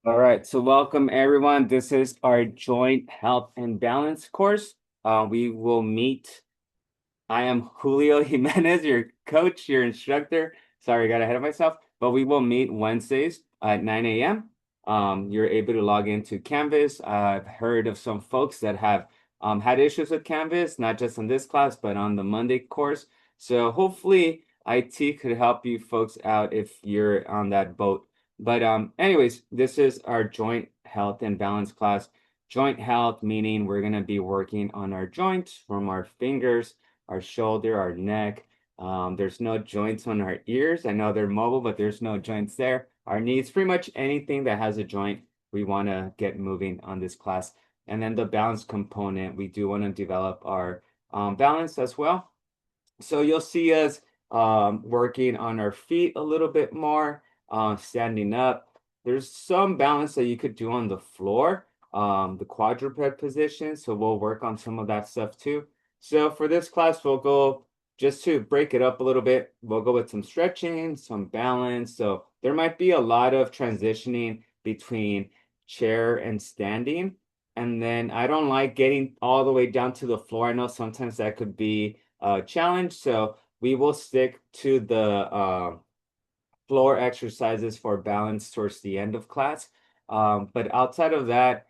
All right, so welcome everyone. This is our joint health and balance course. We will meet. I am Julio Jimenez, your coach, your instructor. Sorry, I got ahead of myself, but we will meet Wednesdays at 9 a.m. You're able to log into Canvas. I've heard of some folks that have had issues with Canvas, not just in this class, but on the Monday course. So hopefully IT could help you folks out if you're on that boat. But anyways, this is our joint health and balance class. Joint health meaning we're going to be working on our joints from our fingers, our shoulder, our neck. There's no joints on our ears. I know they're mobile, but there's no joints there. Our knees, pretty much anything that has a joint, we want to get moving on this class. And then the balance component, we do want to develop our balance as well. So you'll see us working on our feet a little bit more, standing up. There's some balance that you could do on the floor, the quadruped position. So we'll work on some of that stuff too. So for this class, we'll go just to break it up a little bit. We'll go with some stretching, some balance. So there might be a lot of transitioning between chair and standing. And then I don't like getting all the way down to the floor. I know sometimes that could be challenge. So we will stick to the floor exercises for balance towards the end of class. But outside of that,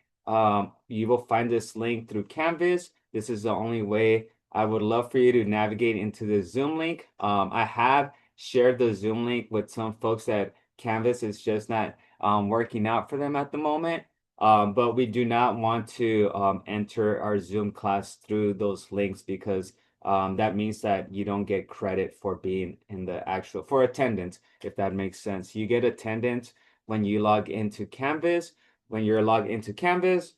you will find this link through Canvas. This is the only way. I would love for you to navigate into the Zoom link. I have shared the Zoom link with some folks that Canvas is just not working out for them at the moment. But we do not want to enter our Zoom class through those links because that means that you don't get credit for being in the actual for attendance, if that makes sense. You get attendance when you log into Canvas. When you're logged into Canvas,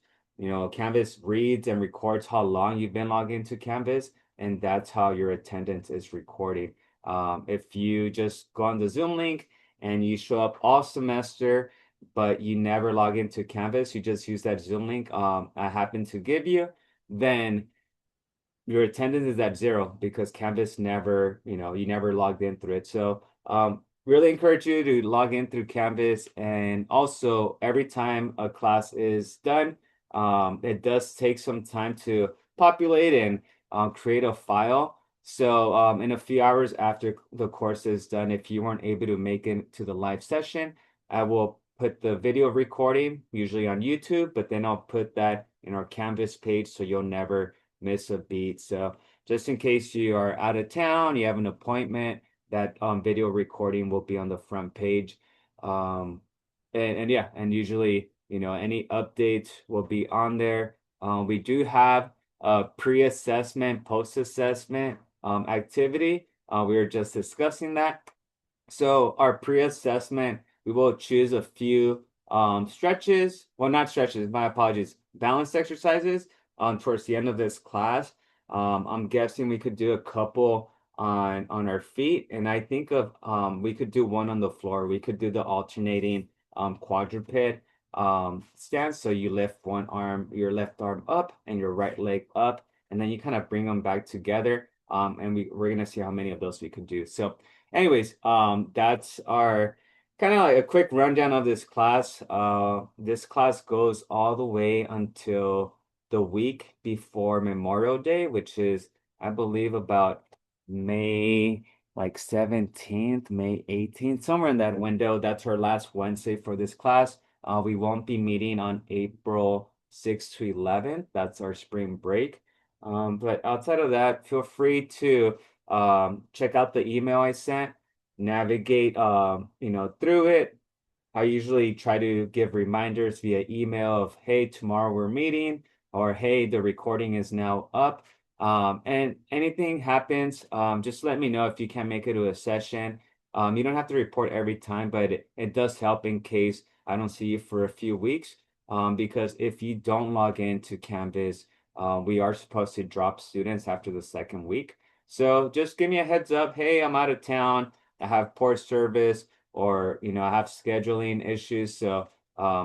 Canvas reads and records how long you've been logged into Canvas, and that's how your attendance is recorded. If you just go on the Zoom link and you show up all semester, but you never log into Canvas, you just use that Zoom link I happen to give you, then your attendance is at zero because Canvas never, you never logged in through it. So really encourage you to log in through Canvas. And also every time a class is done, it does take some time to populate and create a file. So in a few hours after the course is done, if you weren't able to make it to the live session, I will put the video recording, usually on YouTube, but then I'll put that in our Canvas page so you'll never miss a beat. So just in case you are out of town, you have an appointment, that video recording will be on the front page. And yeah, and usually, any updates will be on there. We do have a pre-assessment, post-assessment activity. We were just discussing that. So our pre-assessment, we will choose a few stretches. Well, not stretches, my apologies. Balance exercises towards the end of this class. I'm guessing we could do a couple on our feet, and I think of we could do one on the floor. We could do the alternating quadruped stance. So you lift one arm, your left arm up, and your right leg up, and then you kind of bring them back together. And we're gonna see how many of those we could do. So anyways, that's our kind of like a quick rundown of this class. This class goes all the way until the week before Memorial Day, which is, I believe, about May like 17th, May 18th, somewhere in that window. That's our last Wednesday for this class. We won't be meeting on April 6th to 11th. That's our spring break. But outside of that, feel free to check out the email I sent, navigate through it. I usually try to give reminders via email of, hey, tomorrow we're meeting, or hey, the recording is now up. And anything happens, just let me know if you can't make it to a session. You don't have to report every time, but it does help in case I don't see you for a few weeks. Because if you don't log into Canvas, we are supposed to drop students after the second week. So just give me a heads up. Hey, I'm out of town. I have poor service, or I have scheduling issues. So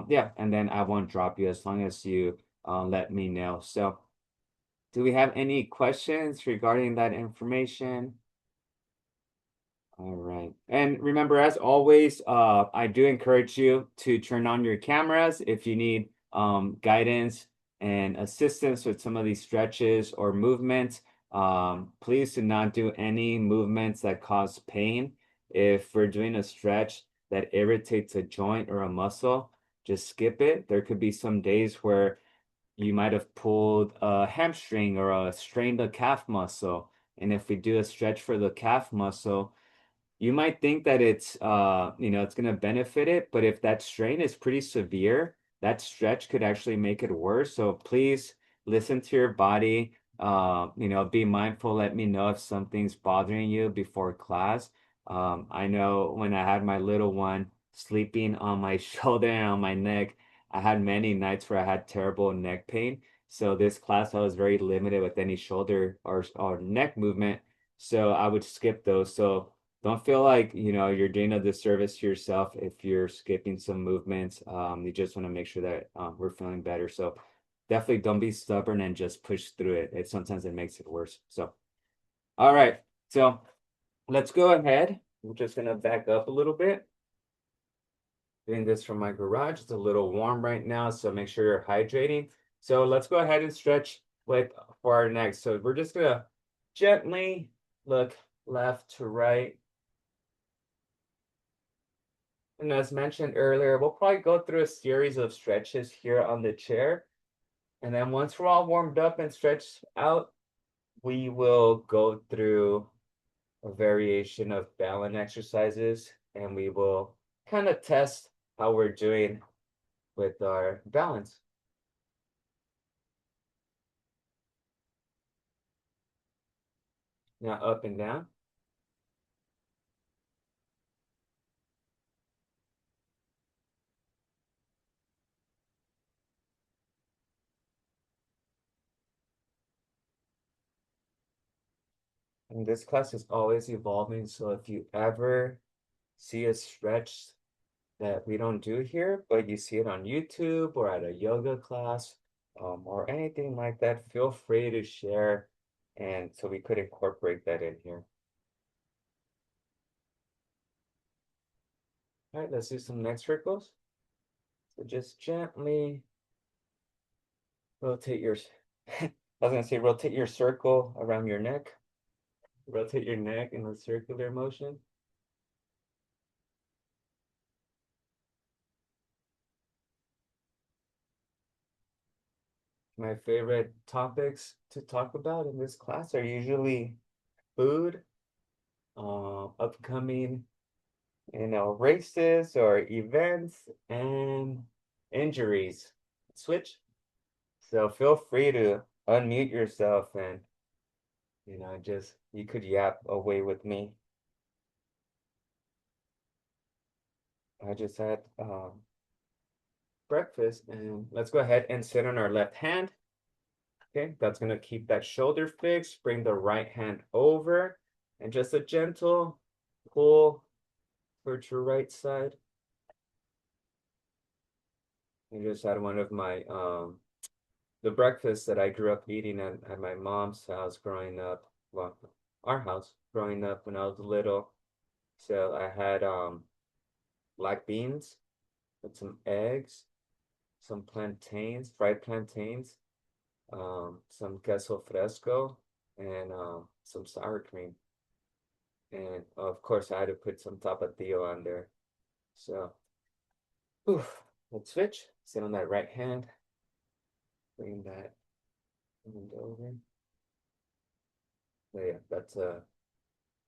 yeah, and then I won't drop you as long as you let me know. So do we have any questions regarding that information? All right. And remember, as always, I do encourage you to turn on your cameras if you need guidance and assistance with some of these stretches or movements. Please do not do any movements that cause pain. If we're doing a stretch that irritates a joint or a muscle, just skip it. There could be some days where you might have pulled a hamstring or strained a calf muscle. And if we do a stretch for the calf muscle, you might think that it's going to benefit it, but if that strain is pretty severe, that stretch could actually make it worse. So please listen to your body. Be mindful. Let me know if something's bothering you before class. I know when I had my little one sleeping on my shoulder and on my neck, I had many nights where I had terrible neck pain. So this class, I was very limited with any shoulder or neck movement. So I would skip those. So don't feel like, you're doing a disservice to yourself if you're skipping some movements. You just want to make sure that we're feeling better. So definitely don't be stubborn and just push through it. Sometimes it makes it worse. So, all right. So let's go ahead. I'm just gonna back up a little bit. Doing this from my garage. It's a little warm right now, so make sure you're hydrating. So let's go ahead and stretch with for our neck. So we're just gonna gently look left to right. And as mentioned earlier, we'll probably go through a series of stretches here on the chair. And then once we're all warmed up and stretched out, we will go through a variation of balance exercises and we will kind of test how we're doing with our balance. Now up and down. And this class is always evolving. So if you ever see a stretch that we don't do here, but you see it on YouTube or at a yoga class, or anything like that, feel free to share. And so we could incorporate that in here. All right, let's do some neck circles. So just gently rotate your, I was gonna say rotate your circle around your neck. Rotate your neck in a circular motion. My favorite topics to talk about in this class are usually food, upcoming, races or events and injuries. Switch. So feel free to unmute yourself and, just you could yap away with me. I just had breakfast and let's go ahead and sit on our left hand. Okay, that's gonna keep that shoulder fixed. Bring the right hand over and just a gentle pull towards your right side. I just had one of my the breakfast that I grew up eating at my mom's house growing up, well, our house growing up when I was little. So I had black beans with some eggs, some plantains, fried plantains, some queso fresco, and some sour cream. And of course, I had to put some tapatio on there. So, whew, let's switch. Sit on that right hand. Bring that hand over. So yeah, that's a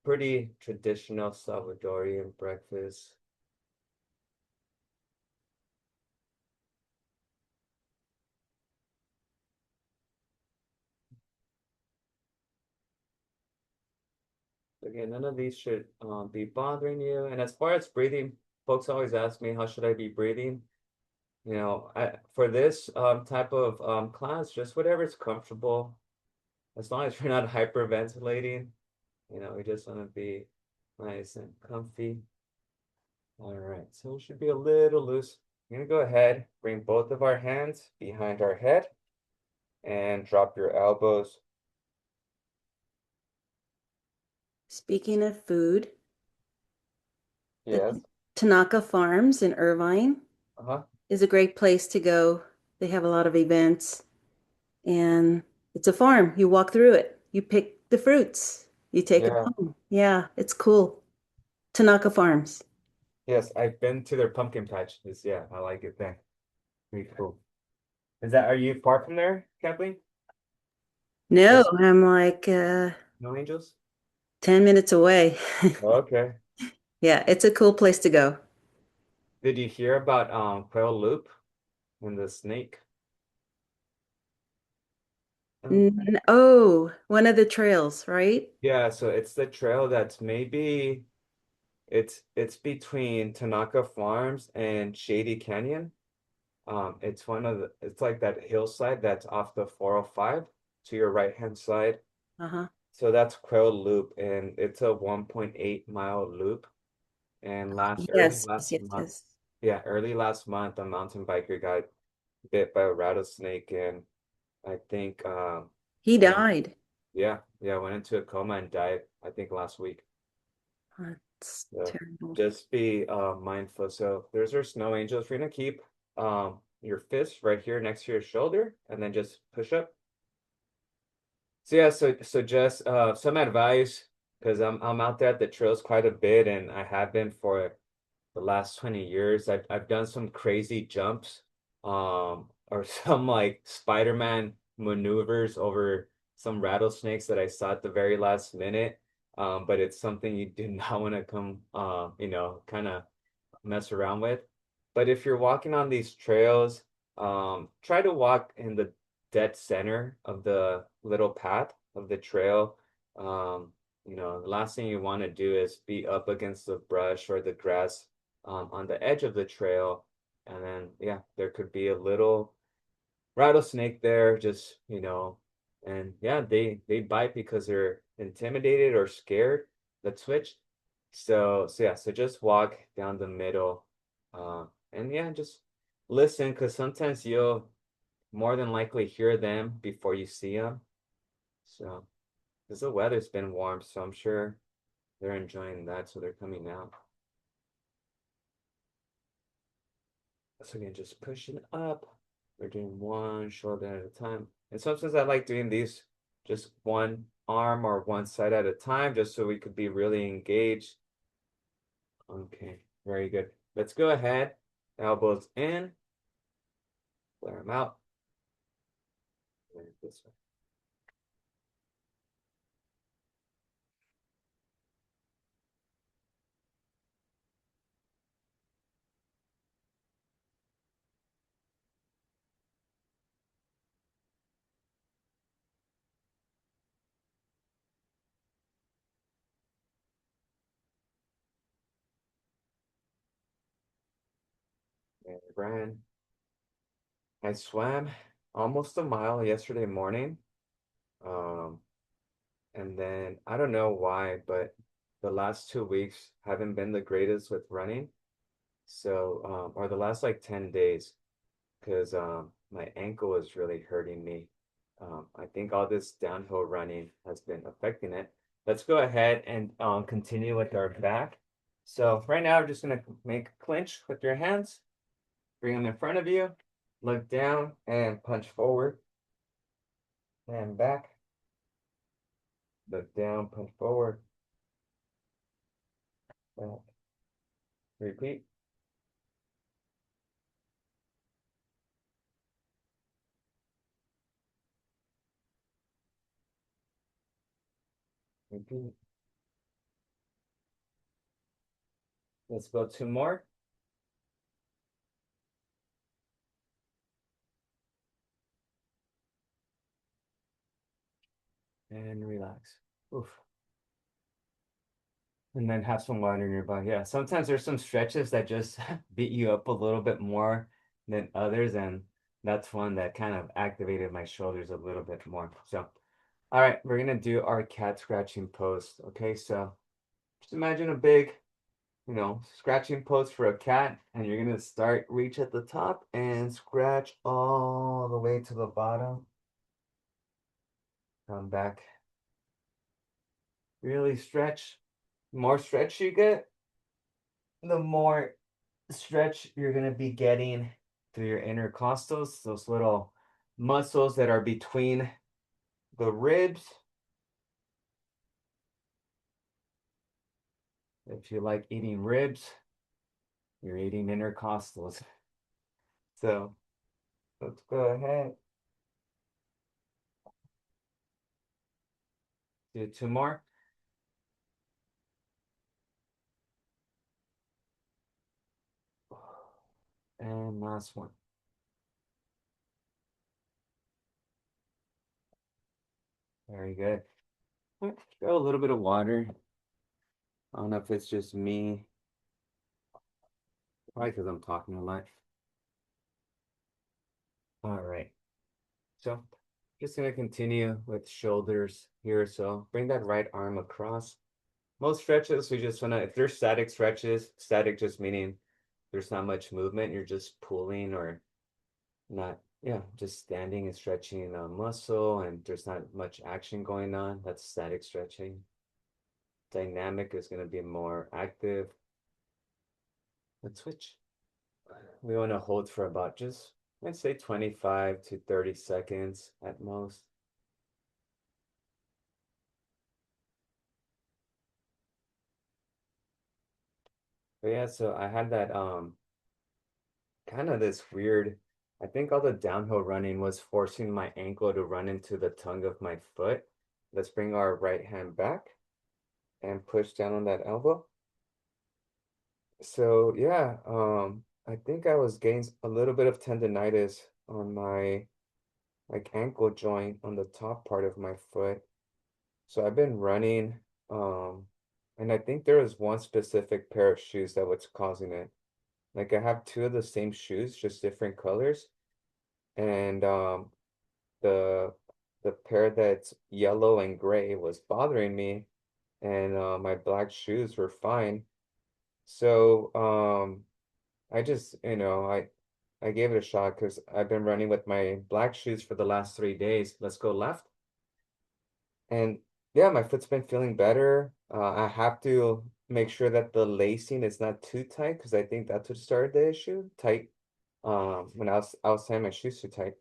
pretty traditional Salvadorian breakfast. Again, none of these should be bothering you. And as far as breathing, folks always ask me, how should I be breathing? For this type of class, just whatever's comfortable, as long as you're not hyperventilating, we just want to be nice and comfy. All right, so it should be a little loose. I'm gonna go ahead, bring both of our hands behind our head and drop your elbows. Speaking of food, The Yes. Tanaka Farms in Irvine Uh-huh. is a great place to go. They have a lot of events, and it's a farm. You walk through it, you pick the fruits, you take it Yeah. home. Yeah, it's cool. Tanaka Farms. Yes, I've been to their pumpkin patch. Yeah, I like it there. Pretty cool. Are you far from there, Kathleen? No, Yes. I'm like No angels? 10 minutes away. Okay. Yeah, it's a cool place to go. Did you hear about Quail Loop and the snake? Oh, one of the trails, right? Yeah, so it's the trail that's maybe it's between Tanaka Farms and Shady Canyon. It's it's like that hillside that's off the 405 to your right hand side. Uh-huh. So that's Quail Loop, and it's a 1.8 mile loop. And early Yes, yes, last yes, month, yes. yeah, early last month, a mountain biker got bit by a rattlesnake, and I think He went in, died. yeah, went into a coma and died, I think last week. That's So terrible. just be mindful. So there's our snow angels. We're gonna keep your fist right here next to your shoulder, and then just push up. So yeah, so just some advice because I'm out there at the trails quite a bit, and I have been for the last 20 years. I've done some crazy jumps, or some like Spider-Man maneuvers over some rattlesnakes that I saw at the very last minute. But it's something you do not want to come, kind of mess around with. But if you're walking on these trails, try to walk in the dead center of the little path of the trail. Um, the last thing you want to do is be up against the brush or the grass on the edge of the trail. And then, yeah, there could be a little rattlesnake there, and yeah, they bite because they're intimidated or scared, the twitch. So yeah, so just walk down the middle, and yeah, just listen, because sometimes you'll more than likely hear them before you see them. So, because the weather's been warm, so I'm sure they're enjoying that, so they're coming out. So again, just pushing up. We're doing one shoulder at a time. And sometimes I like doing these just one arm or one side at a time, just so we could be really engaged. Okay, very good. Let's go ahead. Elbows in, flare them out. And this way. And ran. I swam almost a mile yesterday morning. Um, and then I don't know why, but the last 2 weeks haven't been the greatest with running. So, or the last like 10 days, because my ankle is really hurting me. I think all this downhill running has been affecting it. Let's go ahead and continue with our back. So right now, we're just gonna make a clinch with your hands. Bring them in front of you. Look down and punch forward and back. Look down, punch forward, back. Repeat. Repeat. Let's go two more and relax. Oof. And then have some water nearby. Yeah, sometimes there's some stretches that just beat you up a little bit more than others, and that's one that kind of activated my shoulders a little bit more. So, all right, we're gonna do our cat scratching pose. Okay, so just imagine a big, scratching pose for a cat, and you're gonna reach at the top and scratch all the way to the bottom. Come back, really stretch. The more stretch you get, the more stretch you're going to be getting through your intercostals, those little muscles that are between the ribs. If you like eating ribs, you're eating intercostals. So let's go ahead, do two more. And last one. Very good. Go a little bit of water. I don't know if it's just me, probably because I'm talking a lot. All right. So just gonna continue with shoulders here. So bring that right arm across. Most stretches, we just wanna, if there's static stretches, static just meaning there's not much movement, you're just pulling or not, yeah, just standing and stretching a muscle and there's not much action going on. That's static stretching. Dynamic is gonna be more active. Let's switch. We wanna hold for about just, let's say 25 to 30 seconds at most. But yeah, so I had that kind of this weird, I think all the downhill running was forcing my ankle to run into the tongue of my foot. Let's bring our right hand back and push down on that elbow. So yeah, I think I was getting a little bit of tendonitis on my like ankle joint on the top part of my foot. So I've been running, um, and I think there was one specific pair of shoes that was causing it. Like I have two of the same shoes, just different colors. And the the pair that's yellow and gray was bothering me, and my black shoes were fine. So I just I gave it a shot because I've been running with my black shoes for the last 3 days. Let's go left. And yeah, my foot's been feeling better. I have to make sure that the lacing is not too tight because I think that's what started the issue. Tight, when I was tying my shoes too tight.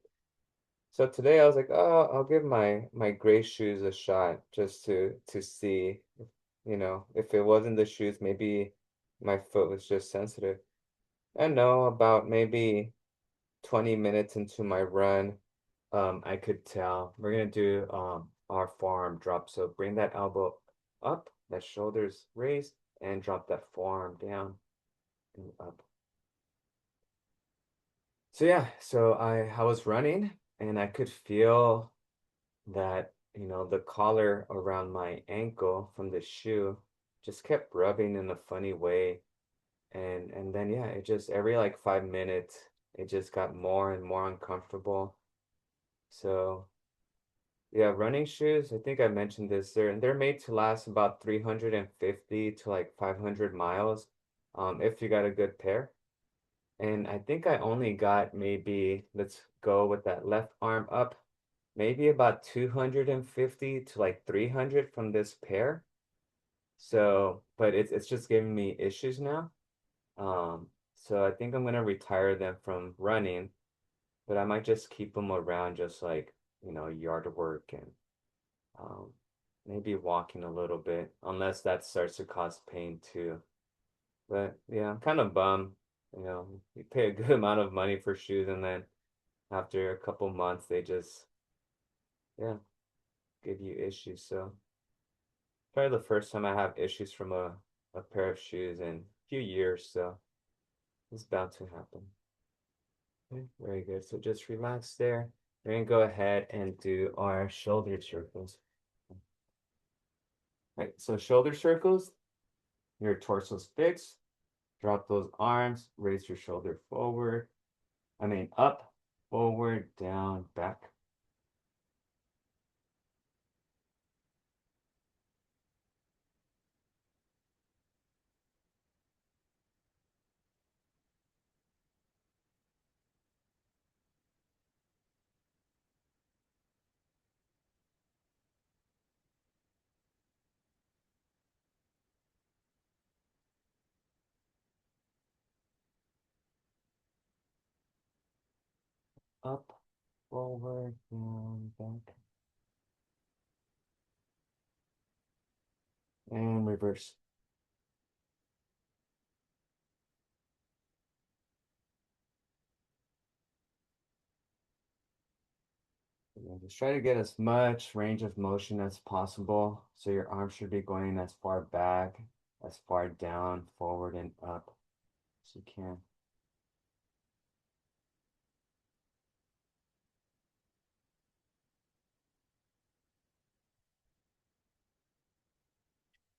So today I was like, oh, I'll give my gray shoes a shot just to see, if it wasn't the shoes, maybe my foot was just sensitive. I know about maybe 20 minutes into my run, I could tell. We're gonna do our forearm drop. So bring that elbow up, that shoulders raised, and drop that forearm down and up. So yeah, so I was running and I could feel that, the collar around my ankle from the shoe just kept rubbing in a funny way. And then yeah, it just every like 5 minutes, it just got more and more uncomfortable. So yeah, running shoes, I think I mentioned this, they're made to last about 350 to like 500 miles, if you got a good pair. And I think I only got maybe, let's go with that left arm up, maybe about 250 to like 300 from this pair. So, but it's just giving me issues now. So I think I'm gonna retire them from running, but I might just keep them around just like, yard work and um maybe walking a little bit, unless that starts to cause pain too. But yeah, I'm kind of bummed. You pay a good amount of money for shoes and then after a couple months they just, yeah, give you issues. So probably the first time I have issues from a pair of shoes in a few years, so it's bound to happen. Okay, very good. So just relax there. We're gonna go ahead and do our shoulder circles. Right, so shoulder circles, your torso's fixed. Drop those arms, raise your shoulder forward. I mean up, forward, down, back. up, forward, down, back, and reverse. And just try to get as much range of motion as possible. So your arm should be going as far back, as far down, forward, and up as you can.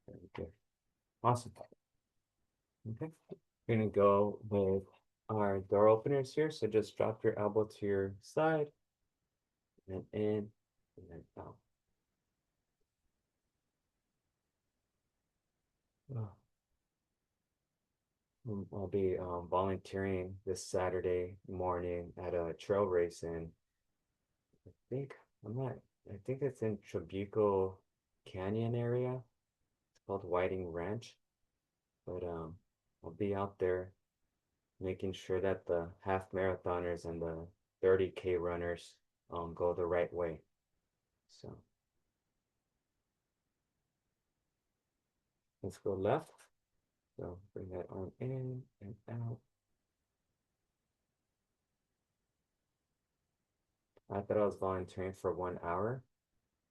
Very good. Awesome. Okay. We're gonna go with our door openers here. So just drop your elbow to your side, and then in, and then out. Oh. I'll be volunteering this Saturday morning at a trail race in, I think, I'm not, I think it's in Trabuco Canyon area. It's called Whiting Ranch. But I'll be out there making sure that the half marathoners and the 30K runners go the right way. So let's go left. So bring that arm in and out. I thought I was volunteering for 1 hour,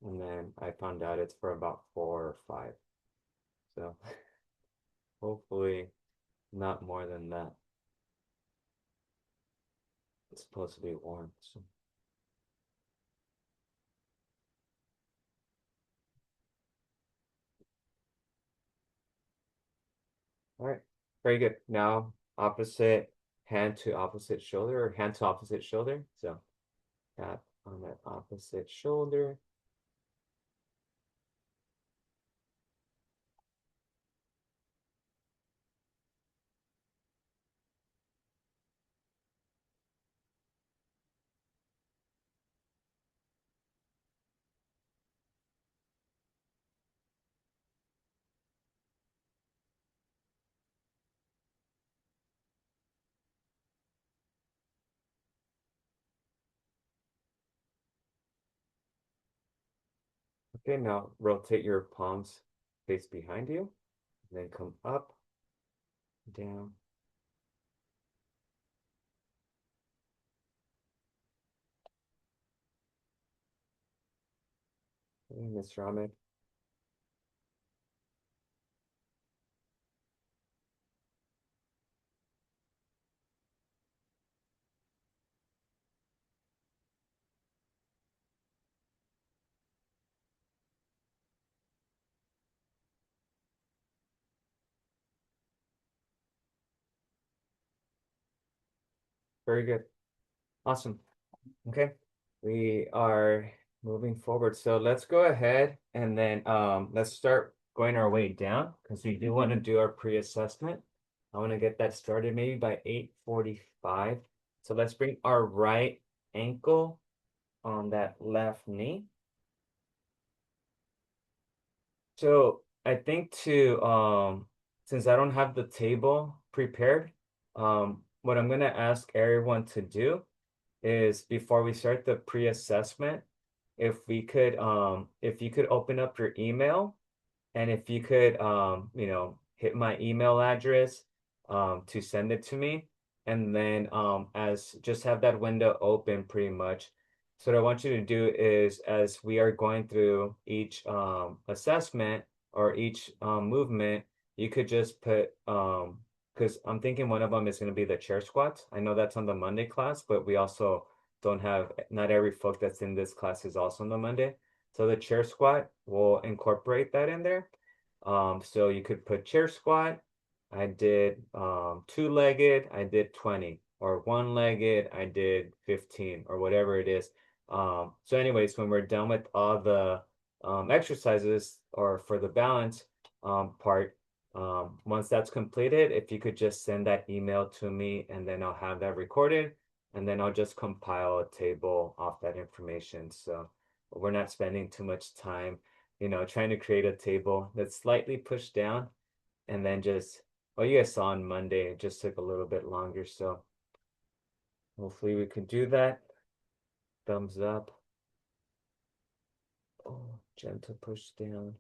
and then I found out it's for about 4 or 5. So hopefully not more than that. It's supposed to be warm. So all right, very good. Now opposite hand to opposite shoulder or hand to opposite shoulder. So tap on that opposite shoulder. Okay, now rotate your palms face behind you, and then come up, down. Okay, Mr. Ahmed. Very good. Awesome. Okay, we are moving forward. So let's go ahead and then let's start going our way down because we do want to do our pre-assessment. I want to get that started maybe by 8:45. So let's bring our right ankle on that left knee. So I think to since I don't have the table prepared, what I'm gonna ask everyone to do is before we start the pre-assessment, if you could open up your email and if you could hit my email address to send it to me, and then as just have that window open pretty much. So what I want you to do is as we are going through each assessment or each movement, you could just put because I'm thinking one of them is going to be the chair squats. I know that's on the Monday class, but we also don't have, not every folk that's in this class is also on the Monday. So the chair squat, we'll incorporate that in there. So you could put chair squat. I did two-legged, I did 20, or one-legged, I did 15, or whatever it is. So anyways, when we're done with all the exercises or for the balance part, once that's completed, if you could just send that email to me and then I'll have that recorded and then I'll just compile a table off that information. So we're not spending too much time, trying to create a table that's slightly pushed down and then just, well, you guys saw on Monday, it just took a little bit longer. So hopefully we could do that. thumbs up. Oh, gentle push down.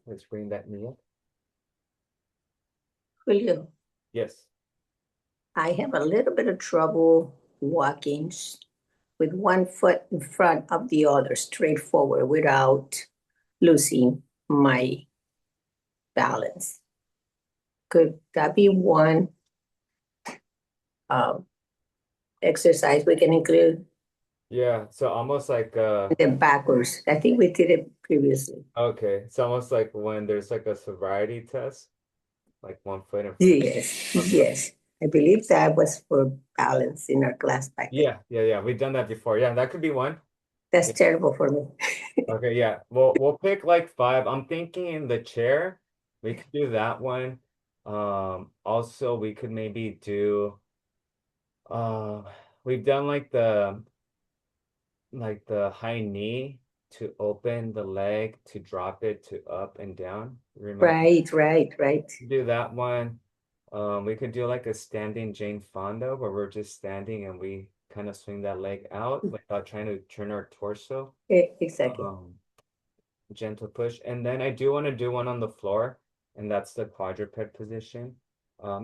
Let's bring that knee up. Julio, Yes. I have a little bit of trouble walking with one foot in front of the other, straight forward, without losing my balance. Could that be one um, exercise we can include? Yeah, so almost like Then backwards. I think we did it previously. okay, it's almost like when there's like a sobriety test, like one foot in front. Yes, Okay. yes. I believe that was for balance in our class back then. Yeah. We've done that before. Yeah, that could be one. That's Yeah. terrible for me. Okay, yeah. We'll pick like five. I'm thinking in the chair, we could do that one. Also we could maybe do uh we've done like the high knee to open the leg to drop it to up and down. Remember? Right. Do that one. We could do like a standing Jane Fonda where we're just standing and we kind of swing that leg out without trying to turn our torso. Exactly. Gentle push. And then I do want to do one on the floor, and that's the quadruped position.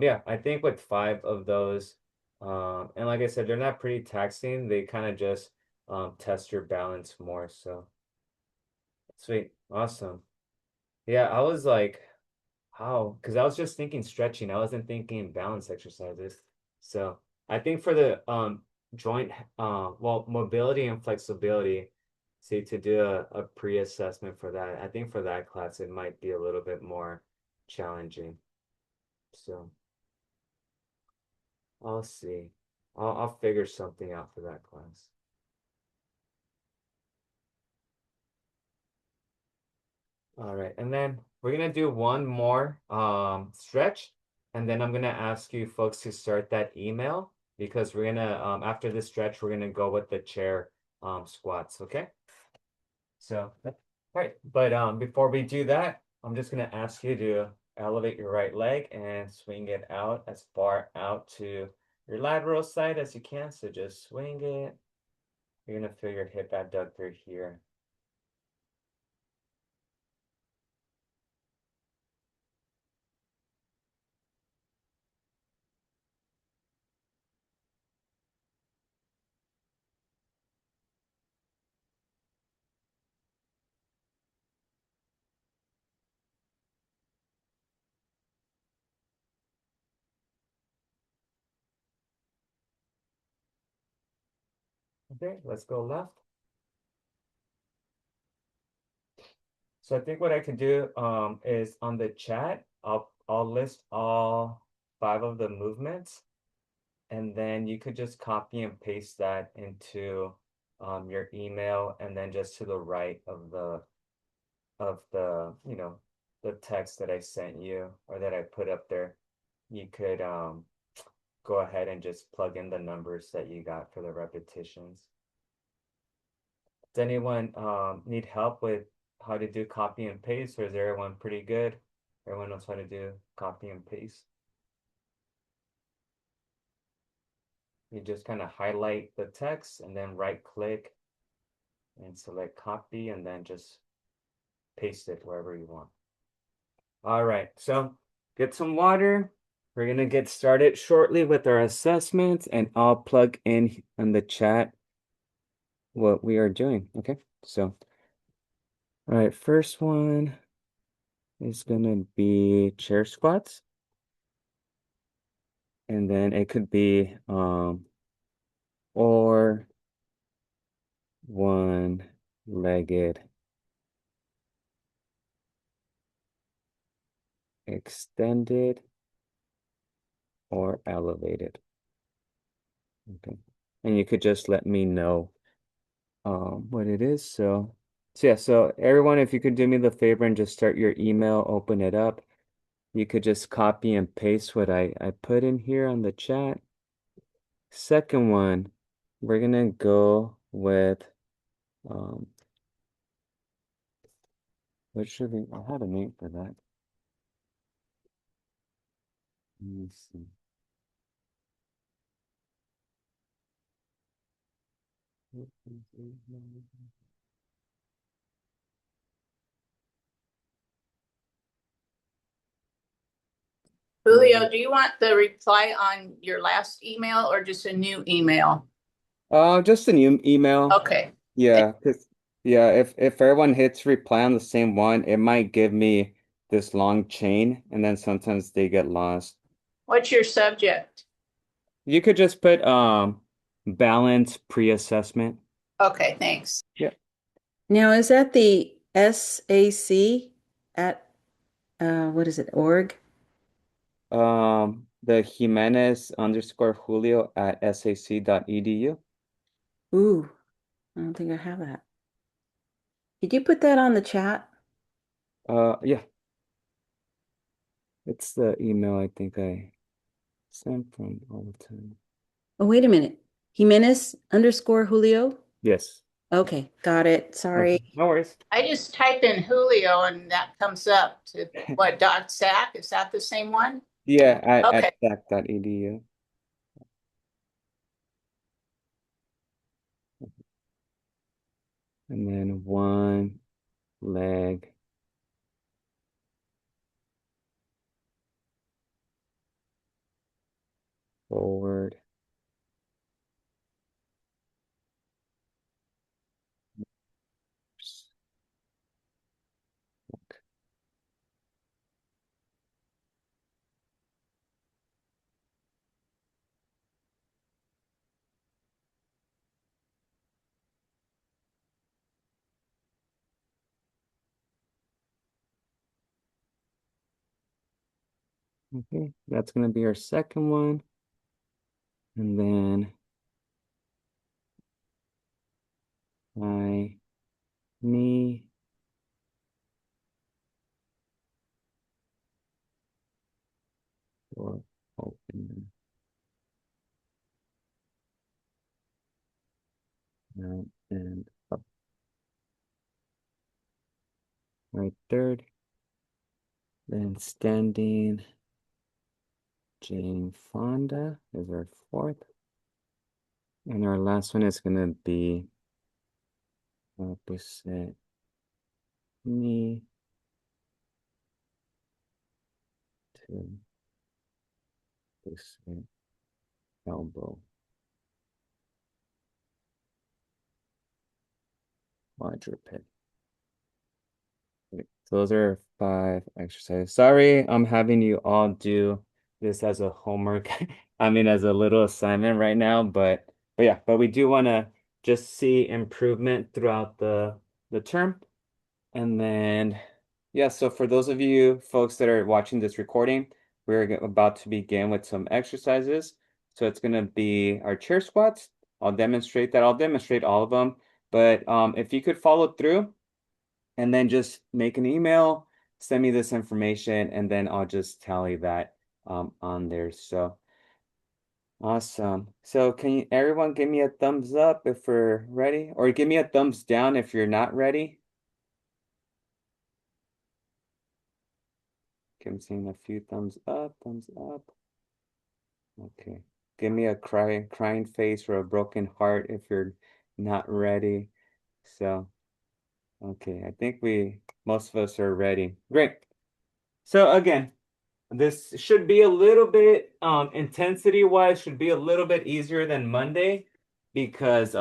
Yeah, I think with five of those, and like I said, they're not pretty taxing. They kind of just test your balance more. So sweet, awesome. Yeah, I was like, how? Because I was just thinking stretching. I wasn't thinking balance exercises. So I think for the joint well, mobility and flexibility, see to do a pre-assessment for that. I think for that class it might be a little bit more challenging. So I'll see. I'll figure something out for that class. All right, and then we're gonna do one more stretch, and then I'm gonna ask you folks to start that email because we're gonna after this stretch we're gonna go with the chair squats, okay? So all right, but before we do that, I'm just gonna ask you to elevate your right leg and swing it out as far out to your lateral side as you can. So just swing it. You're gonna feel your hip abductor here. Okay, let's go left. So I think what I can do is on the chat, I'll list all five of the movements, and then you could just copy and paste that into your email, and then just to the right of the the text that I sent you or that I put up there, you could go ahead and just plug in the numbers that you got for the repetitions. Does anyone need help with how to do copy and paste, or is everyone pretty good? Everyone knows how to do copy and paste. You just kind of highlight the text and then right click and select copy and then just paste it wherever you want. All right, so get some water. We're gonna get started shortly with our assessments, and I'll plug in the chat what we are doing. Okay, so all right, first one is gonna be chair squats. And then it could be or one-legged extended or elevated. Okay. And you could just let me know what it is. So yeah, so everyone, if you could do me the favor and just start your email, open it up. You could just copy and paste what I put in here on the chat. Second one, we're gonna go with what should we I had a name for that. Let me see. Julio, do you want the reply on your last email or just a new email? Just a new email. Okay. Yeah, if everyone hits reply on the same one, it might give me this long chain, and then sometimes they get lost. What's your subject? You could just put balance pre-assessment. Okay, thanks. Yeah. Now, is that the SAC at what is it, org? The Jimenez_Julio at sac.edu. Ooh, I don't think I have that. Did you put that on the chat? Yeah. It's the email I think I send from all the time. Oh, wait a minute. Jimenez_Julio? Yes. Okay, got it. Sorry. Okay, no worries. I just typed in Julio and that comes up to what, .sac? Is that the same one? Yeah, at Okay. sac.edu. And then one leg. Forward. Okay, that's gonna be our second one. And then my knee. Or open down and up. Right third. Then standing Jane Fonda is our fourth. And our last one is gonna be opposite knee to opposite elbow. Quadruped. Okay, so those are 5 exercises. Sorry, I'm having you all do this as a homework. I mean, as a little assignment right now, but yeah, but we do want to just see improvement throughout the term. And then, yeah, so for those of you folks that are watching this recording, we're about to begin with some exercises. So it's going to be our chair squats. I'll demonstrate that. I'll demonstrate all of them. But if you could follow through and then just make an email, send me this information, and then I'll just tally that on there. So awesome. So can everyone give me a thumbs up if we're ready, or give me a thumbs down if you're not ready? Okay, I'm seeing a few thumbs up, thumbs up. Okay. Give me a crying face or a broken heart if you're not ready. So, okay, I think most of us are ready. Great. So again, this should be a little bit intensity wise should be a little bit easier than Monday because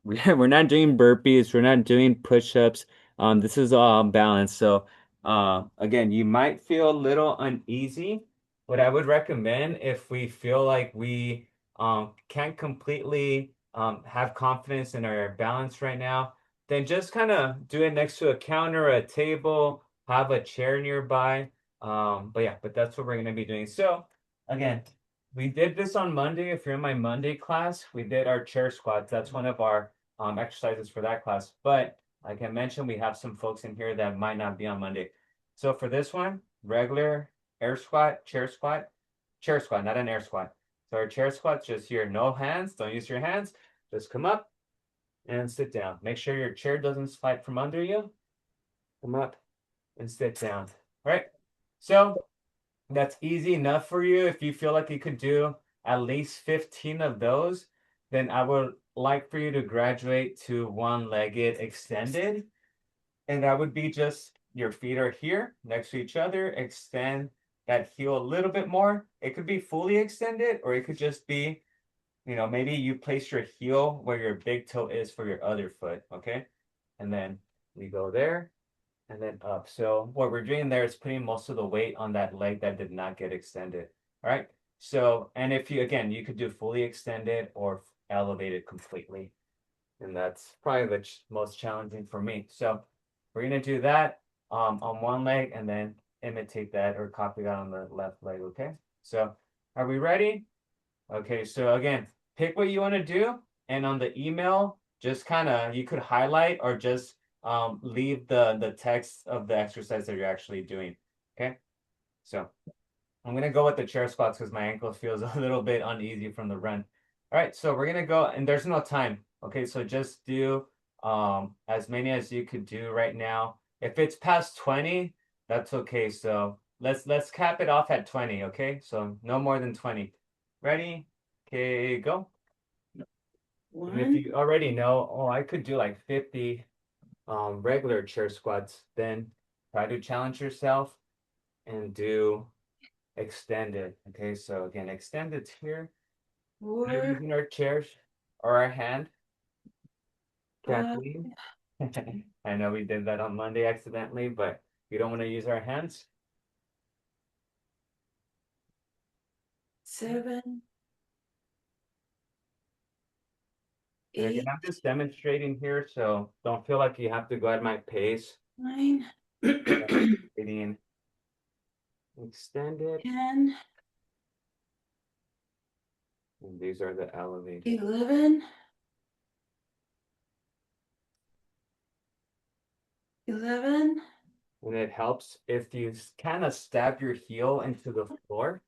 we're not doing burpees, we're not doing push-ups. This is all balanced. So again, you might feel a little uneasy. What I would recommend if we feel like we can't completely have confidence in our balance right now, then just kind of do it next to a counter, a table, have a chair nearby. But yeah, but that's what we're gonna be doing. So again, we did this on Monday. If you're in my Monday class, we did our chair squats. That's one of our exercises for that class. But like I mentioned, we have some folks in here that might not be on Monday. So for this one, regular air squat, chair squat, not an air squat. So our chair squats just here, no hands, don't use your hands. Just come up and sit down. Make sure your chair doesn't slide from under you. Come up and sit down. All right. So that's easy enough for you. If you feel like you could do at least 15 of those, then I would like for you to graduate to one-legged extended. And that would be just your feet are here next to each other. Extend that heel a little bit more. It could be fully extended, or it could just be, maybe you place your heel where your big toe is for your other foot. Okay. And then we go there and then up. So what we're doing there is putting most of the weight on that leg that did not get extended. All right. So, and if you, again, you could do fully extended or elevated completely. And that's probably the most challenging for me. So we're going to do that on one leg and then imitate that or copy that on the left leg. Okay. So are we ready? Okay. So again, pick what you want to do. And on the email, just kind of, you could highlight or just leave the text of the exercise that you're actually doing. Okay. So I'm going to go with the chair squats because my ankle feels a little bit uneasy from the run. All right. So we're going to go and there's no time. Okay. So just do as many as you could do right now. If it's past 20, that's okay. So let's cap it off at 20. Okay. So no more than 20. Ready? Okay, go. And if One, you already know, oh, I could do like 50 regular chair squats, then try to challenge yourself and do extended. Okay, so again, extended here. We're four, using our chairs or our hand. five, Kathleen. I know we did that on Monday accidentally, but we don't want to use our hands. 7, And again, 8, I'm just demonstrating here, so don't feel like you have to go at my pace. 9, Getting extended. 10, And these are the elevated. 11, 11, And it helps if you kind of stab your heel into the floor.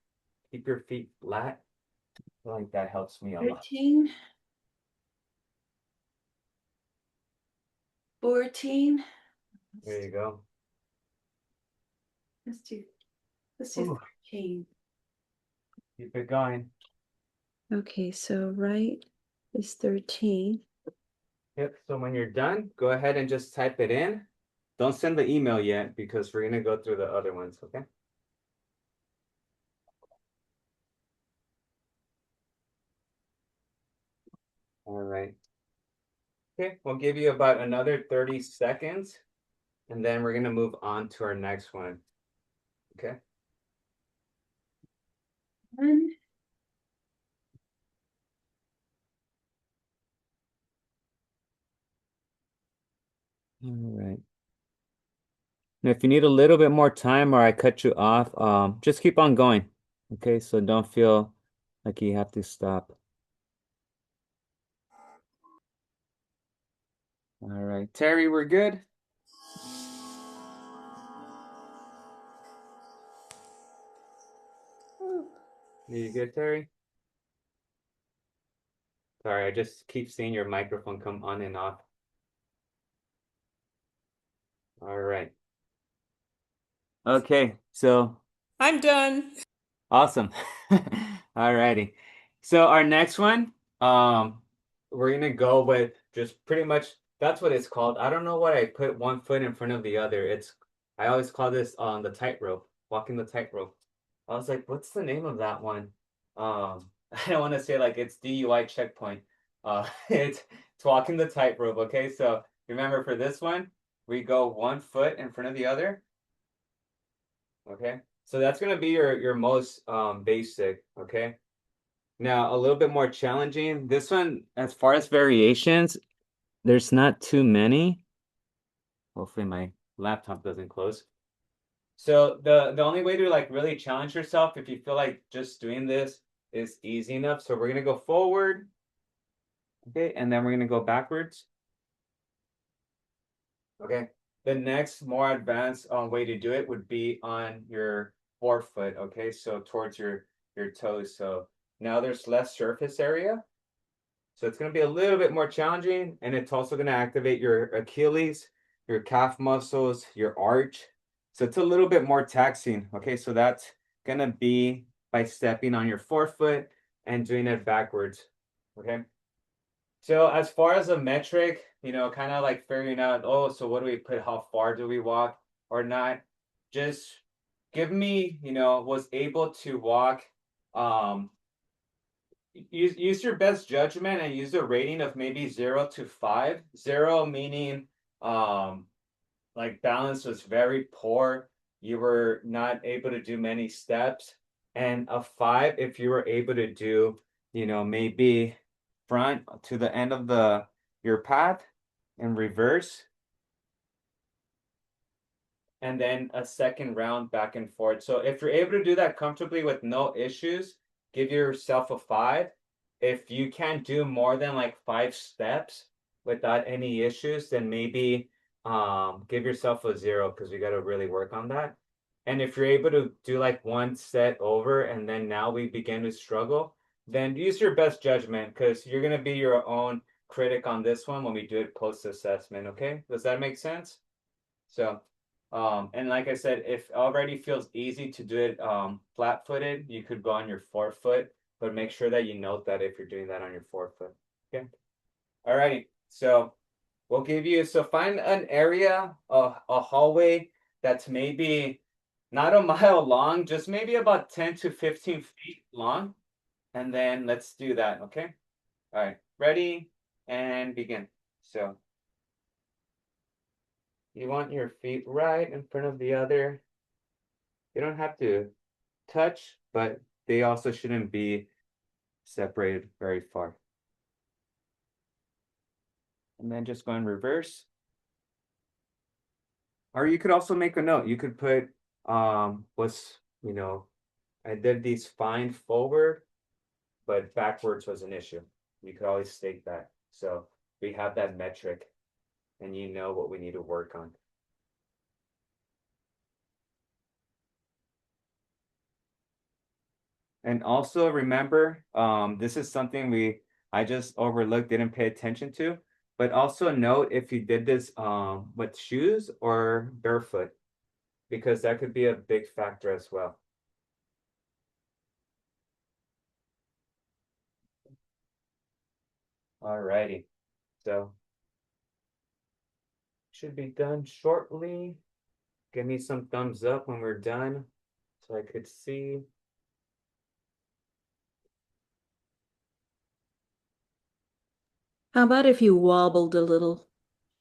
Keep your feet flat. I feel like that helps me a lot. 13, 14. There you go. Let's do Ooh. 13. Keep it going. Okay, so right is 13. Yep. So when you're done, go ahead and just type it in. Don't send the email yet because we're going to go through the other ones. Okay. All right. Okay. We'll give you about another 30 seconds and then we're going to move on to our next one. Okay. 1, All right. And if you need a little bit more time or I cut you off, just keep on going. Okay, so don't feel like you have to stop. All right, Terry, we're good? You good, Terry? Sorry, I just keep seeing your microphone come on and off. All right. Okay, so I'm done. awesome. All righty. So our next one, we're gonna go with just pretty much that's what it's called. I don't know what I put one foot in front of the other. I always call this the tightrope, walking the tightrope. I was like, what's the name of that one? I don't want to say like it's DUI checkpoint. It's walking the tightrope. Okay, so remember for this one, we go one foot in front of the other. Okay, so that's gonna be your most basic. Okay, now a little bit more challenging. This one, as far as variations, there's not too many. Hopefully my laptop doesn't close. So the only way to like really challenge yourself if you feel like just doing this is easy enough. So we're gonna go forward. Okay, and then we're gonna go backwards. Okay. The next more advanced way to do it would be on your forefoot. Okay, so towards your toes. So now there's less surface area. So it's going to be a little bit more challenging, and it's also going to activate your Achilles, your calf muscles, your arch. So it's a little bit more taxing. Okay, so that's gonna be by stepping on your forefoot and doing it backwards. Okay. So as far as a metric, kind of like figuring out, oh, so what do we put? How far do we walk or not? Just give me, was able to walk. Use your best judgment and use a rating of maybe 0 to 5. 0 meaning like balance was very poor. You were not able to do many steps. And a 5 if you were able to do, maybe front to the end of your path and reverse. And then a second round back and forth. So if you're able to do that comfortably with no issues, give yourself a 5. If you can't do more than like 5 steps without any issues, then maybe give yourself a 0 because you got to really work on that. And if you're able to do like one set over and then now we begin to struggle, then use your best judgment because you're going to be your own critic on this one when we do it post assessment. Okay, does that make sense? So and like I said, if already feels easy to do it flat-footed, you could go on your forefoot, but make sure that you note that if you're doing that on your forefoot. Okay. Alrighty. So we'll give you, so find an area, a hallway that's maybe not a mile long, just maybe about 10 to 15 feet long. And then let's do that. Okay. All right. Ready and begin. So you want your feet right in front of the other. You don't have to touch, but they also shouldn't be separated very far. And then just go in reverse. Or you could also make a note. You could put I did these fine forward, but backwards was an issue. You could always state that. So we have that metric and you know what we need to work on. And also remember, this is something I just overlooked, didn't pay attention to, but also note if you did this with shoes or barefoot, because that could be a big factor as well. Alrighty, so should be done shortly. Give me some thumbs up when we're done so I could see. How about if you wobbled a little,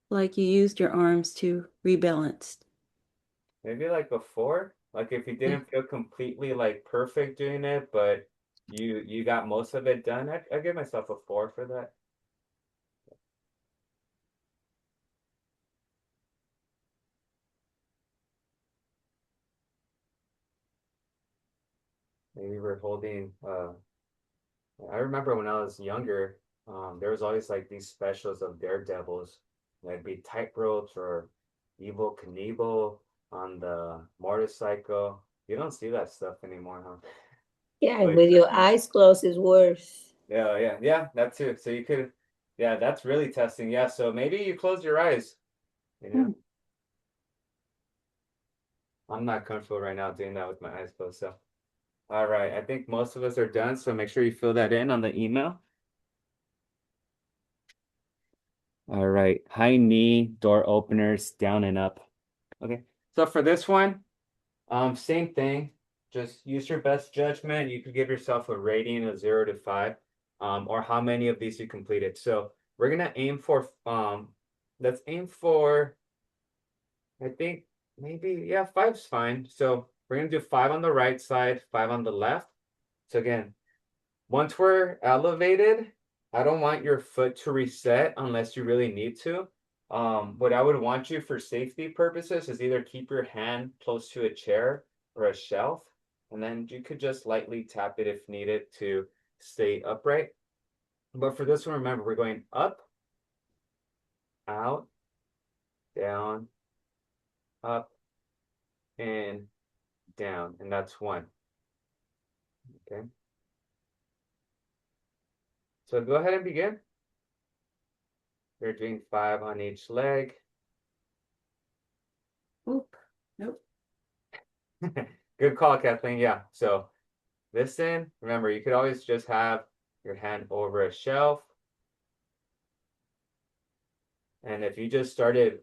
like you used your arms to rebalance? Maybe like before, like if you didn't feel completely like perfect doing it, but you got most of it done, I give myself a 4 for that. Maybe we're holding I remember when I was younger, there was always like these specials of daredevils. There'd be tight ropes or Evel Knievel on the motorcycle. You don't see that stuff anymore, huh? Yeah, But with your eyes closed is worse. yeah, that too. So you could, yeah, that's really testing. Yeah, so maybe you close your eyes, you know. I'm not comfortable right now doing that with my eyes closed, so. All right, I think most of us are done, so make sure you fill that in on the email. All right, high knee, door openers, down and up. Okay, so for this one, same thing. Just use your best judgment. You could give yourself a rating of 0 to 5, or how many of these you completed. So we're gonna aim for, let's aim for, I think maybe, yeah, 5's fine. So we're gonna do 5 on the right side, 5 on the left. So again, once we're elevated, I don't want your foot to reset unless you really need to. What I would want you for safety purposes is either keep your hand close to a chair or a shelf, and then you could just lightly tap it if needed to stay upright. But for this one, remember, we're going up, out, down, up, and down, and that's 1. Okay. So go ahead and begin. We're doing 5 on each leg. Oop, nope. Good call, Kathleen. Yeah. So listen, remember, you could always just have your hand over a shelf. And if you just started,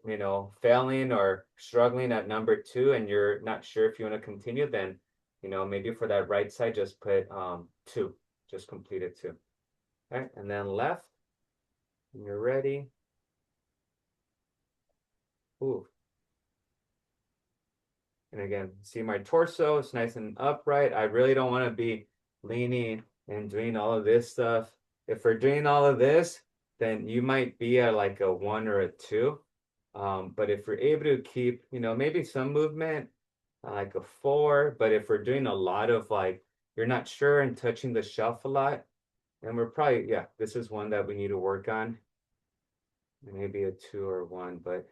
failing or struggling at number 2 and you're not sure if you want to continue, then, maybe for that right side, just put 2, just complete it 2. All right, and then left, when you're ready. Ooh. And again, see my torso, it's nice and upright. I really don't want to be leaning and doing all of this stuff. If we're doing all of this, then you might be at like a 1 or a 2. But if we're able to keep, maybe some movement, like a 4. But if we're doing a lot of like, you're not sure and touching the shelf a lot, then we're probably, yeah, this is one that we need to work on. Maybe a 2 or 1. But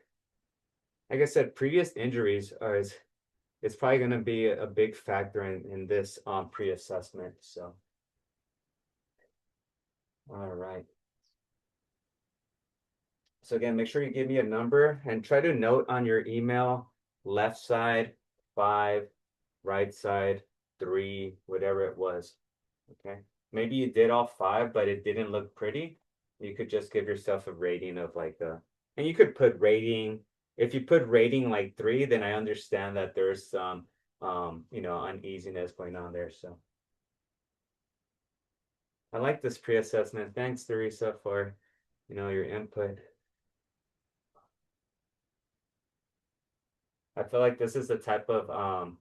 like I said, previous injuries it's probably going to be a big factor in this pre-assessment. So, all right. So again, make sure you give me a number and try to note on your email, left side 5, right side 3, whatever it was. Okay. Maybe you did all 5, but it didn't look pretty. You could just give yourself a rating of like and you could put rating. If you put rating like 3, then I understand that there's some uneasiness going on there. So I like this pre-assessment. Thanks, Teresa, for your input. I feel like this is the type of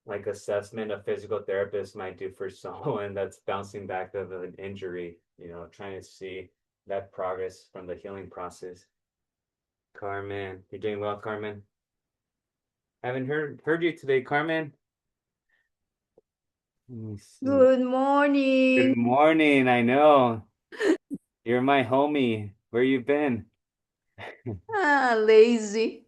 like assessment a physical therapist might do for someone that's bouncing back of an injury, trying to see that progress from the healing process. Carmen, you're doing well, Carmen. I haven't heard you today, Carmen. Let me see. Good Good morning. morning. I know. You're my homie. Where you been? Lazy.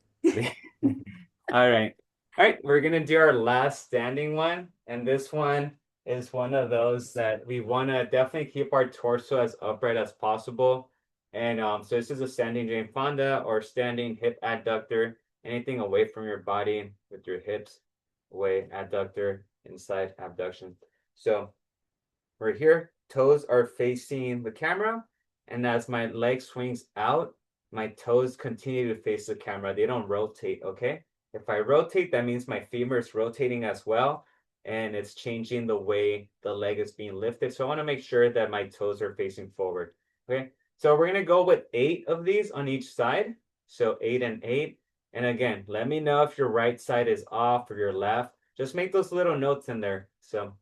All right. All right, we're gonna do our last standing one, and this one is one of those that we want to definitely keep our torso as upright as possible. And so this is a standing Jane Fonda or standing hip adductor, anything away from your body with your hips away, adductor, inside abduction. So we're here, toes are facing the camera, and as my leg swings out, my toes continue to face the camera. They don't rotate, okay? If I rotate, that means my femur is rotating as well, and it's changing the way the leg is being lifted. So I want to make sure that my toes are facing forward, okay? So we're going to go with 8 of these on each side. So 8 and 8. And again, let me know if your right side is off or your left. Just make those little notes in there. So,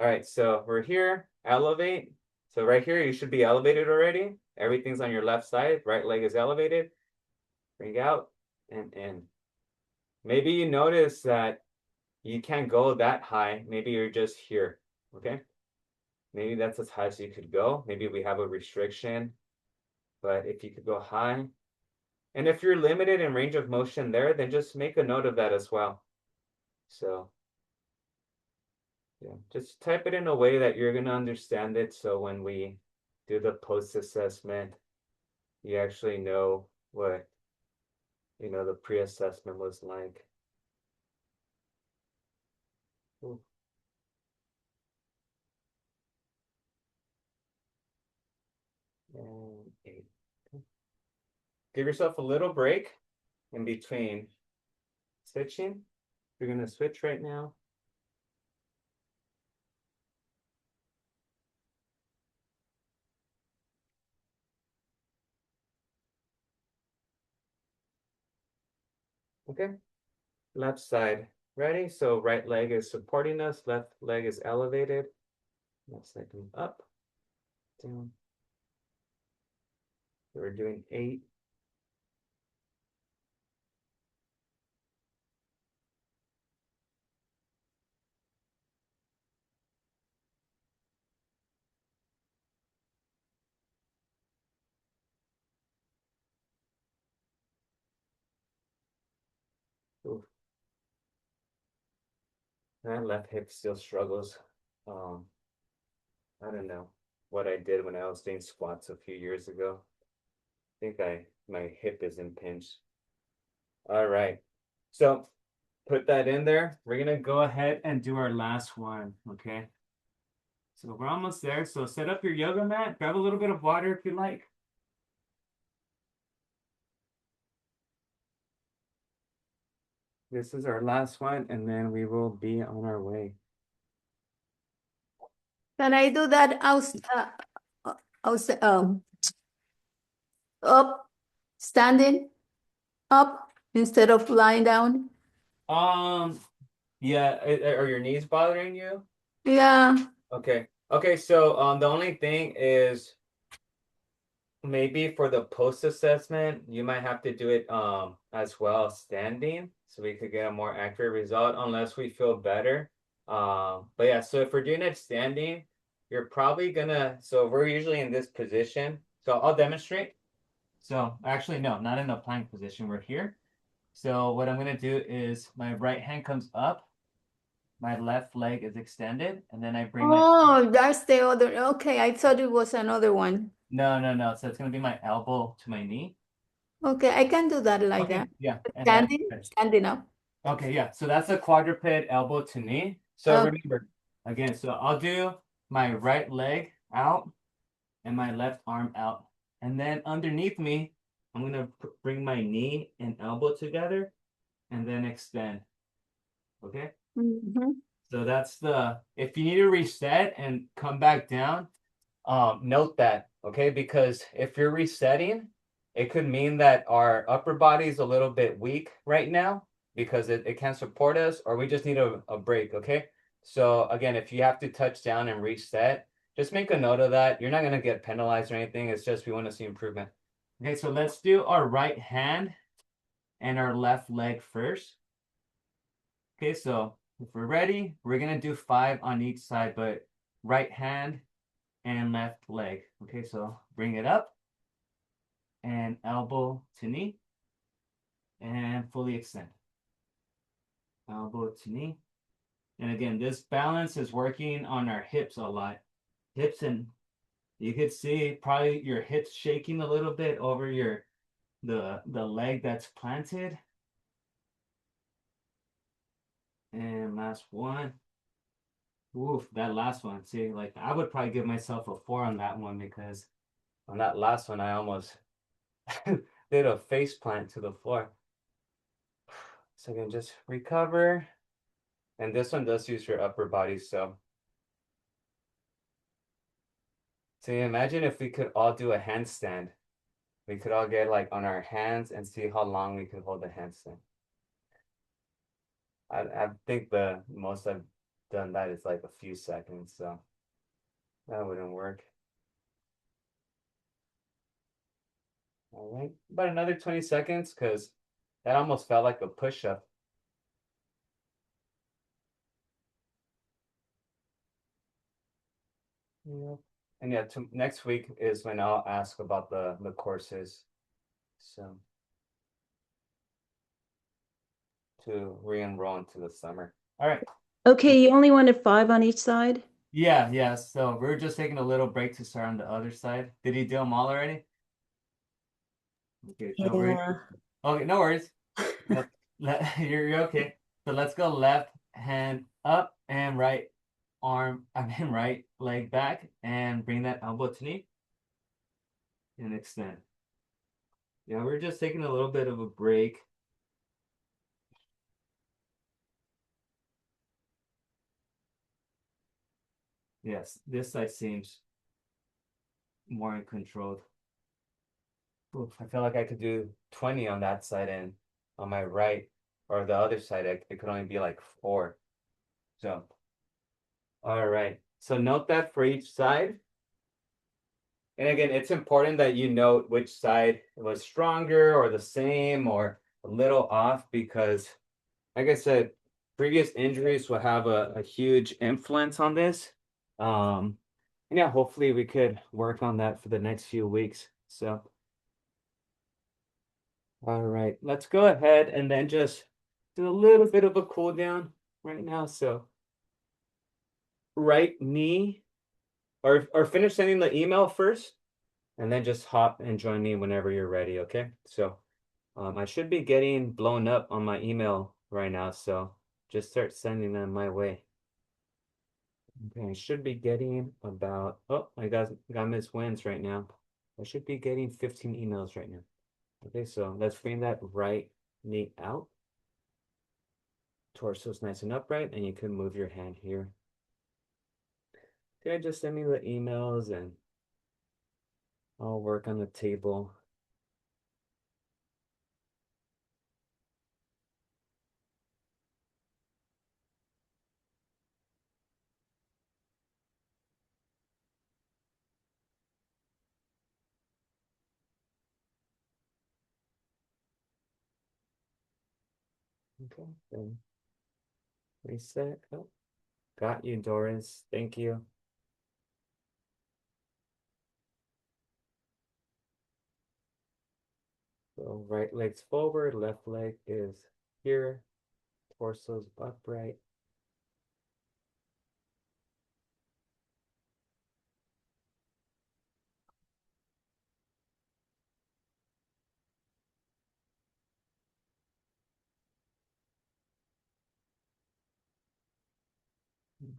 all right, so we're here, elevate. So right here, you should be elevated already. Everything's on your left side. Right leg is elevated. Bring out and in. Maybe you notice that you can't go that high. Maybe you're just here, okay? Maybe that's as high as you could go. Maybe we have a restriction, but if you could go high. And if you're limited in range of motion there, then just make a note of that as well. So, yeah, just type it in a way that you're going to understand it. So when we do the post-assessment, you actually know what, the pre-assessment was like. Ooh. And 8. Give yourself a little break in between switching. You're going to switch right now. Okay. Left side. Ready? So right leg is supporting us. Left leg is elevated. Left side comes up, down. So we're doing 8. Oof. That left hip still struggles. I don't know what I did when I was doing squats a few years ago. I think my hip is impinged. All right. So put that in there. We're gonna go ahead and do our last one, okay? So we're almost there. So set up your yoga mat, grab a little bit of water if you like. This is our last one, and then we will be on our way. Can I do that up, standing up instead of lying down? Yeah, are your knees bothering you? Yeah. Okay. Okay, so the only thing is maybe for the post assessment, you might have to do it as well standing so we could get a more accurate result unless we feel better. But yeah, so if we're doing it standing, you're probably gonna, so we're usually in this position. So I'll demonstrate. So actually, no, not in the plank position. We're here. So what I'm gonna do is my right hand comes up, my left leg is extended, and then I bring my Oh, that's the other. Okay, I thought it was another one. no. So it's gonna be my elbow to my knee. Okay, I can do that like Okay, that. yeah, and then Standing up. okay, yeah. So that's a quadruped elbow to knee. So Okay. remember again. So I'll do my right leg out and my left arm out, and then underneath me, I'm gonna bring my knee and elbow together, and then extend. Okay. Mhm. So that's the, if you need to reset and come back down, note that, okay? Because if you're resetting, it could mean that our upper body is a little bit weak right now because it can't support us, or we just need a break, okay? So again, if you have to touch down and reset, just make a note of that. You're not gonna get penalized or anything. It's just we want to see improvement. Okay, so let's do our right hand and our left leg first. Okay, so if we're ready, we're gonna do 5 on each side, but right hand and left leg. Okay, so bring it up and elbow to knee and fully extend. Elbow to knee. And again, this balance is working on our hips a lot. Hips, and you could see probably your hips shaking a little bit over the leg that's planted. And last one. Oof, that last one. See, like I would probably give myself a 4 on that one because on that last one I almost did a face plant to the floor. So again, just recover. And this one does use your upper body, so. So imagine if we could all do a handstand. We could all get like on our hands and see how long we could hold the handstand. I think the most I've done that is like a few seconds, so that wouldn't work. All right, about another 20 seconds because that almost felt like a push-up. Yeah. And yeah, next week is when I'll ask about the courses. So to re-enroll into the summer. All right. Okay, you only wanted 5 on each side? Yeah. So we're just taking a little break to start on the other side. Did he do them all already? Okay, no worries. Yeah. Okay, no worries. You're okay. So let's go left hand up and right right leg back and bring that elbow to knee and extend. Yeah, we're just taking a little bit of a break. Yes, this side seems more in control. Oof, I feel like I could do 20 on that side, and on my right or the other side, it could only be like 4. So, all right. So note that for each side. And again, it's important that you note which side was stronger or the same or a little off because, like I said, previous injuries will have a huge influence on this. And yeah, hopefully we could work on that for the next few weeks. So, all right, let's go ahead and then just do a little bit of a cool down right now. So, right knee, or finish sending the email first, and then just hop and join me whenever you're ready. Okay, so I should be getting blown up on my email right now, so just start sending them my way. Okay, I should be getting about, oh, I got Miss Wins right now. I should be getting 15 emails right now. Okay, so let's bring that right knee out. Torso's nice and upright, and you can move your hand here. Okay, just send me the emails and I'll work on the table. Okay, then reset. Oh, got you, Doris. Thank you. So right leg's forward, left leg is here, torso's upright.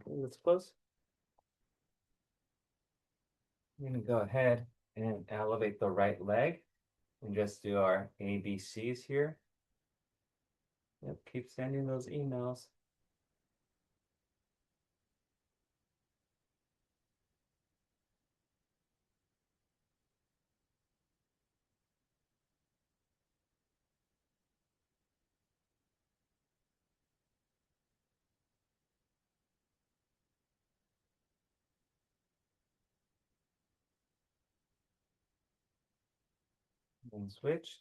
Okay, let's close. I'm gonna go ahead and elevate the right leg and just do our ABCs here. Yep, keep sending those emails. And switch.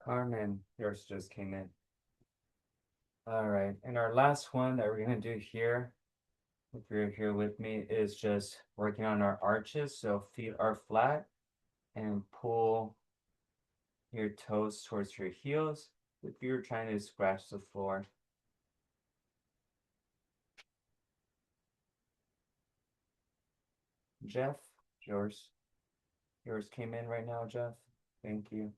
Carmen, yours just came in. All right, and our last one that we're gonna do here, if you're here with me, is just working on our arches. So feet are flat and pull your toes towards your heels if you're trying to scratch the floor. Jeff, yours came in right now, Jeff. Thank you.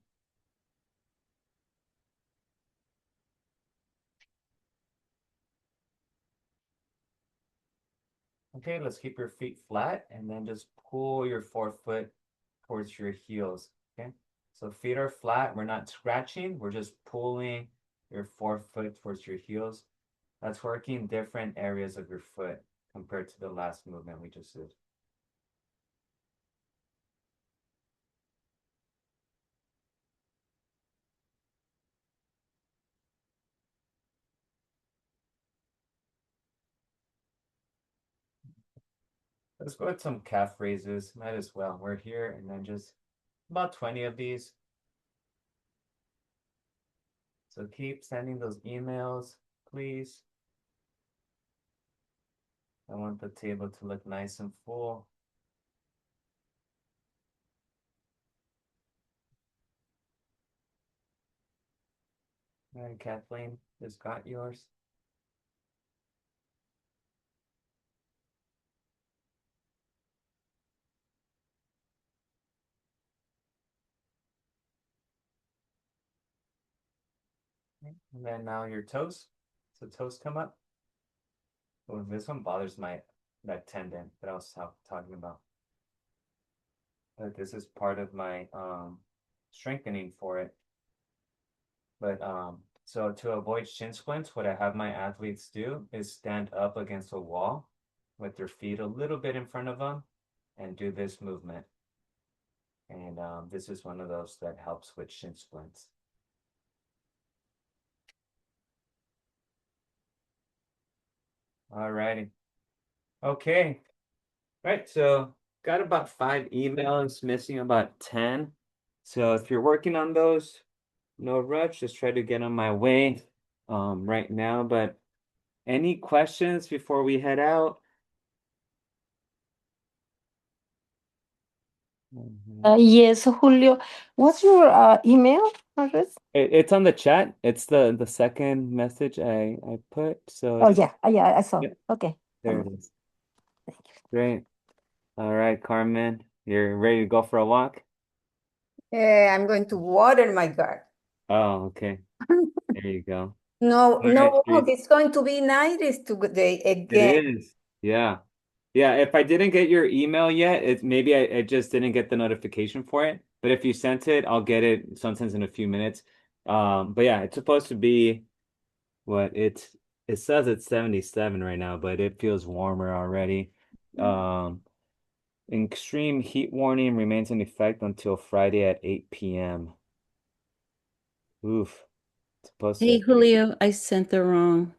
Okay, let's keep your feet flat and then just pull your forefoot towards your heels. Okay, so feet are flat. We're not scratching. We're just pulling your forefoot towards your heels. That's working different areas of your foot compared to the last movement we just did. Let's go with some calf raises. Might as well. We're here and then just about 20 of these. So keep sending those emails, please. I want the table to look nice and full. All right, Kathleen, just got yours. And then now your toes. So toes come up. Oh, this one bothers that tendon that I was talking about. But this is part of my strengthening for it. But so to avoid shin splints, what I have my athletes do is stand up against a wall with their feet a little bit in front of them and do this movement. And this is one of those that helps with shin splints. All righty. Okay. Right. So got about 5 emails, missing about 10. So if you're working on those, no rush. Just try to get on my way right now. But Any questions before we head out? Yes, Julio. What's your email address? It's on the chat. It's the second message I put. So Oh, it's, yeah. Yeah, I saw. Yep. Okay. there it is. Thank you. Great. All right, Carmen, you're ready to go for a walk? I'm going to water my garden. Oh, okay. There you go. No, All right, no, Teresa. it's going to be 90s today It again. is. Yeah. Yeah, if I didn't get your email yet, it's maybe I just didn't get the notification for it. But if you sent it, I'll get it sometimes in a few minutes. But yeah, it's supposed to be what it says it's 77 right now, but it feels warmer already. Um, extreme heat warning remains in effect until Friday at 8 p.m. Oof. It's supposed Hey, to. Julio, I sent the wrong.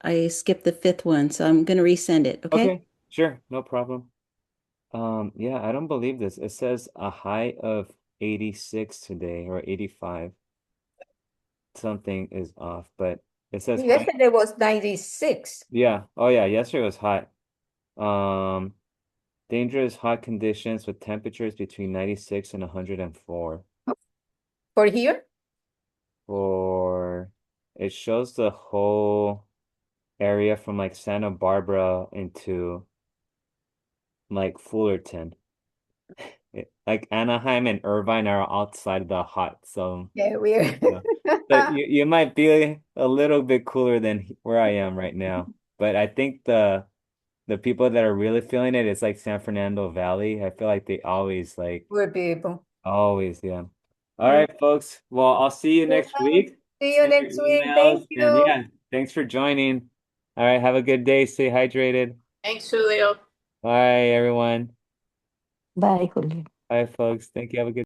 I skipped the fifth one, so I'm gonna resend it, okay? Okay, sure, no problem. Yeah, I don't believe this. It says a high of 86 today or 85. Something is off, but it says high. Yesterday was 96 Yeah. Oh yeah, yesterday was hot. Um, dangerous hot conditions with temperatures between 96 and 104. for here. For it shows the whole area from like Santa Barbara into like Fullerton. Like Anaheim and Irvine are outside the hot zone. Yeah, we're. Yeah. But you might be a little bit cooler than where I am right now. But I think the people that are really feeling it is like San Fernando Valley. I feel like they always like Poor people. always, yeah. All right, folks. Well, I'll see you next week. See you Send your next week. emails Thank and you. yeah, thanks for joining. All right, have a good day. Stay hydrated. Thanks, Julio. Bye, everyone. Bye, Julio. Bye, folks. Thank you. Have a good